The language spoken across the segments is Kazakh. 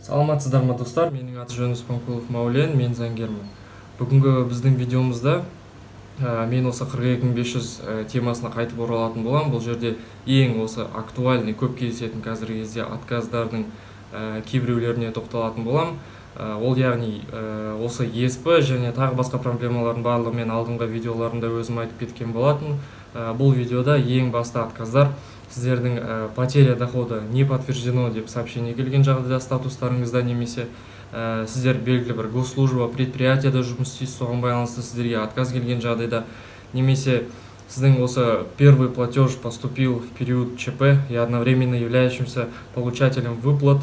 Саламатсыздар ма достар, менің аты жөнім Спанкулов Маулен, мен заңгермін. Бүгінгі біздің видеомызда мен осы 42500 темасына қайтып оралатын болам. Бұл жерде ең осы актуальный, көп кездесетін қазіргі кезде отказдардың кейбіреулеріне тоқталатын болам. Ол яғни осы ESP және тағы басқа проблемалардың барлығы мен алдыңғы видеоларында өзім айтып кеткен болатын. Бұл видеода ең басты отказдар сіздердің потеря дохода не подтверждено деп сообщение келген жағдайда статустарыңызда, немесе сіздер белгілі бір госслужба предприятияда жұмыс істейсіз, соған байланысты сіздерге отказ келген жағдайда, немесе сіздің осы первый платеж поступил в период ЧП и одновременно являющимся получателем выплат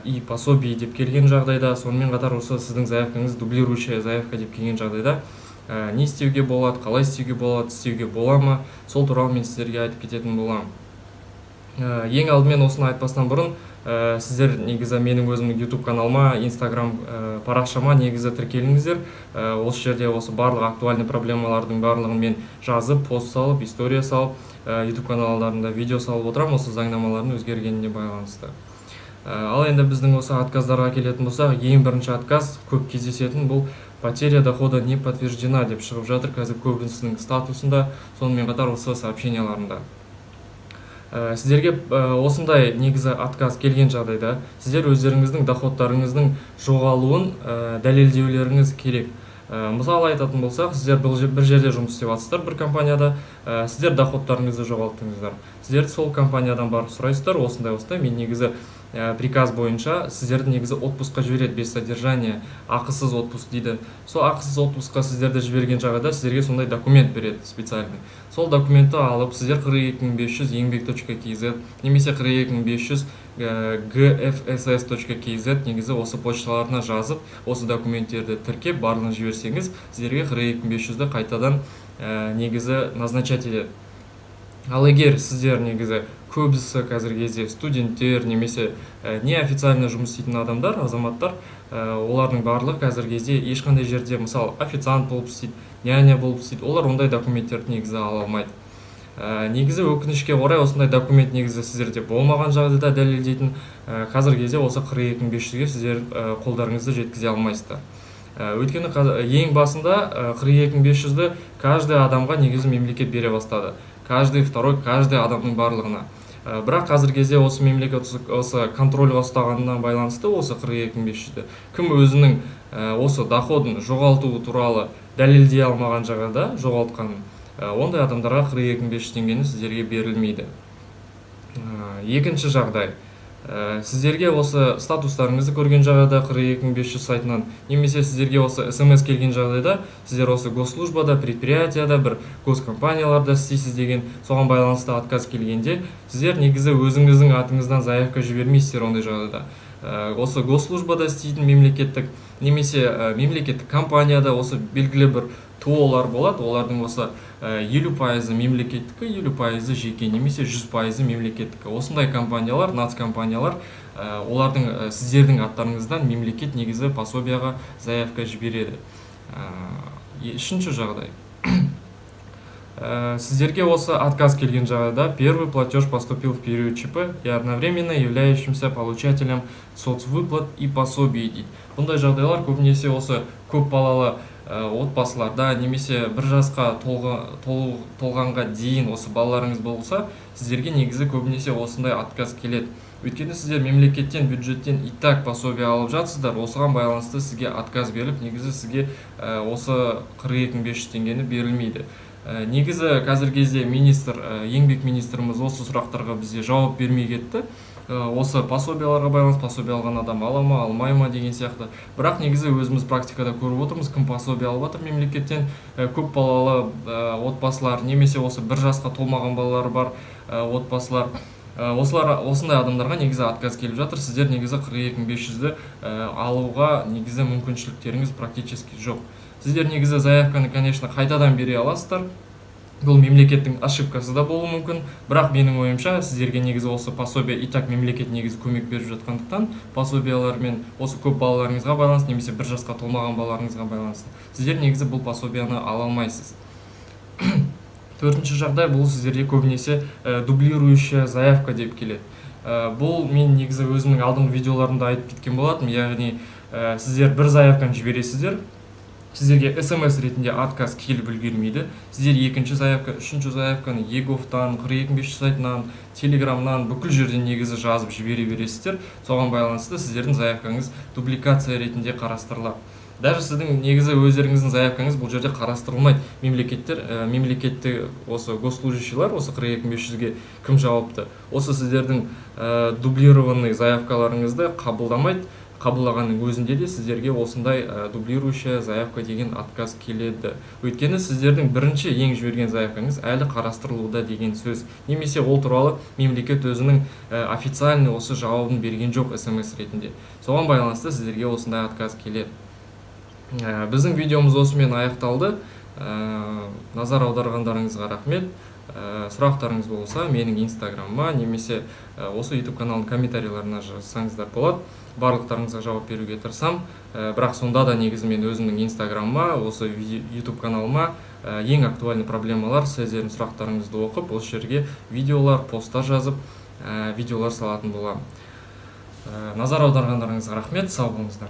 и пособий деп келген жағдайда, сонымен қатар осы сіздің заявкаңыз дублирующая заявка деп келген жағдайда не істеуге болады, қалай істеуге болады, істеуге бола ма, сол туралы мен сіздерге айтып кететін боламын. Ең алдымен осыны айтпастан бұрын, сіздер негізі менің өзімнің YouTube каналыма, Instagram парақшама негізі тіркеліңіздер. Осы жерде осы барлық актуальный проблемалардың барлығын мен жазып, пост салып, история салып, YouTube каналдарында видео салып отырамын, осы заңнамалардың өзгергеніне байланысты. Ал енді біздің осы отказдарға келетін болсақ, ең бірінші отказ көп кездесетін бұл потеря дохода не подтверждена деп шығып жатыр қазір көбісінің статусында, сонымен қатар осы сообщенияларында. Сіздерге осындай негізі отказ келген жағдайда сіздер өздеріңіздің доходтарыңыздың жоғалуын дәлелдеулеріңіз керек. Мысалы айтатын болсақ, сіздер бір жерде жұмыс істеп жатсыздар, бір компанияда, сіздер доходтарыңызды жоғалттыңыздар. Сіздер сол компаниядан барып сұрайсыздар, осындай мен негізі приказ бойынша сіздерді негізі отпускқа жібереді, без содержания, ақысыз отпуск дейді. Сол ақысыз отпускқа сіздерді жіберген жағдайда сіздерге сондай документ береді специальный. Сол документті алып сіздер 42500 еңбек.kz немесе 42500 gfss.kz негізі осы почталарына жазып, осы документтерді тіркеп барлығын жіберсеңіз, сіздерге 42500-ді қайтадан негізі назначать етеді. Ал егер сіздер негізі көбісі қазіргі кезде студенттер немесе неофициально жұмыс істейтін адамдар, азаматтар, олардың барлығы қазіргі кезде ешқандай жерде, мысалы, официант болып істейді, няня болып істейді, олар ондай документтерді негізі ала алмайды. Негізі өкінішке орай осындай документ негізі сіздерде болмаған жағдайда дәлелдейтін қазіргі кезде осы 42500-ге сіздер қолдарыңызды жеткізе алмайсыздар. Өйткені ең басында 42500-ді каждый адамға негізі мемлекет бере бастады. Каждый второй, каждый адамның барлығына. Бірақ қазіргі кезде осы мемлекет осы контрольға ұстағанына байланысты осы 42500-ді кім өзінің осы доходын жоғалтуы туралы дәлелдей алмаған жағдайда жоғалтқанын, ондай адамдарға 42500 теңгені сіздерге берілмейді. Екінші жағдай, сіздерге осы статустарыңызды көрген жағдайда 42500 сайтынан, немесе сіздерге осы смс келген жағдайда, сіздер осы госслужбада, предприятияда, бір госкомпанияларда істейсіз деген соған байланысты отказ келгенде, сіздер негізі өзіңіздің атыңыздан заявка жібермейсіздер ондай жағдайда. Осы госслужбада істейтін мемлекеттік, немесе мемлекеттік компанияда осы белгілі бір ТО-лар болады, олардың осы 50% мемлекеттікі, 50% жеке, немесе 100% мемлекеттікі. Осындай компаниялар, нацкомпаниялар, олардың сіздердің аттарыңыздан мемлекет негізі пособияға заявка жібереді. Үшінші жағдай. Сіздерге осы отказ келген жағдайда первый платеж поступил в период ЧП и одновременно являющимся получателем соцвыплат и пособий дейді. Бұндай жағдайлар көбінесе осы көп балалы отбасыларда, немесе бір жасқа толғанға дейін осы балаларыңыз болса, сіздерге негізі көбінесе осындай отказ келеді. Өйткені сіздер мемлекеттен, бюджеттен и так пособия алып жатсыздар, осыған байланысты сізге отказ беріліп, негізі сізге осы 42500 теңгені берілмейді. Негізі қазіргі кезде еңбек министріміз осы сұрақтарға бізде жауап бермей кетті. Осы пособияларға байланысты, пособия алған адам ала ма, алмай ма деген сияқты. Бірақ негізі өзіміз практикада көріп отырмыз, кім пособия алып жатыр мемлекеттен, көп балалы отбасылар, немесе осы бір жасқа толмаған балалары бар отбасылар. Осындай адамдарға негізі отказ келіп жатыр. Сіздер негізі 42500-ді алуға негізі мүмкіншіліктеріңіз практически жоқ. Сіздер негізі заявканы, конечно, қайтадан бере аласыздар. Бұл мемлекеттің ошибкасы да болуы мүмкін, бірақ менің ойымша сіздерге негізі осы пособия и так мемлекет негізі көмек беріп жатқандықтан, пособиялар мен осы көп балаларыңызға байланысты, немесе бір жасқа толмаған балаларыңызға байланысты, сіздер негізі бұл пособияны ала алмайсыз. Төртінші жағдай, бұл сіздерге көбінесе дублирующая заявка деп келеді. Бұл мен негізі өзімнің алдыңғы видеоларымда айтып кеткен болатынмын, яғни сіздер бір заявканы жібересіздер, сіздерге смс ретінде отказ келіп үлгермейді. Сіздер екінші заявка, үшінші заявканы Еговтан, 42500 сайтынан, телеграмнан бүкіл жерден негізі жазып жібере бересіздер. Соған байланысты сіздердің заявкаңыз дубликация ретінде қарастырылады. Даже сіздің негізі өздеріңіздің заявкаңыз бұл жерде қарастырылмайды. Мемлекетте осы госслужащийлар осы 42500-ге кім жауапты? Осы сіздердің дублированный заявкаларыңызды қабылдамайды. Қабылдағанның өзінде де сіздерге осындай дублирующая заявка деген отказ келеді. Өйткені сіздердің бірінші ең жіберген заявкаңыз әлі қарастырылуда деген сөз. Немесе ол туралы мемлекет өзінің официальный осы жауабын берген жоқ смс ретінде. Соған байланысты сіздерге осындай отказ келеді. Біздің видеомыз осымен аяқталды. Назар аударғандарыңызға рахмет. Сұрақтарыңыз болса менің инстаграмыма немесе осы YouTube каналының комментарийларына жазсаңыздар болады. Барлықтарыңызға жауап беруге тырысам. Бірақ сонда да негізі мен өзімнің инстаграмыма, осы YouTube каналыма ең актуальный проблемалар, сіздердің сұрақтарыңызды оқып, осы жерге видеолар, посттар жазып, видеолар салатын боламын. Назар аударғандарыңызға рахмет, сау болыңыздар.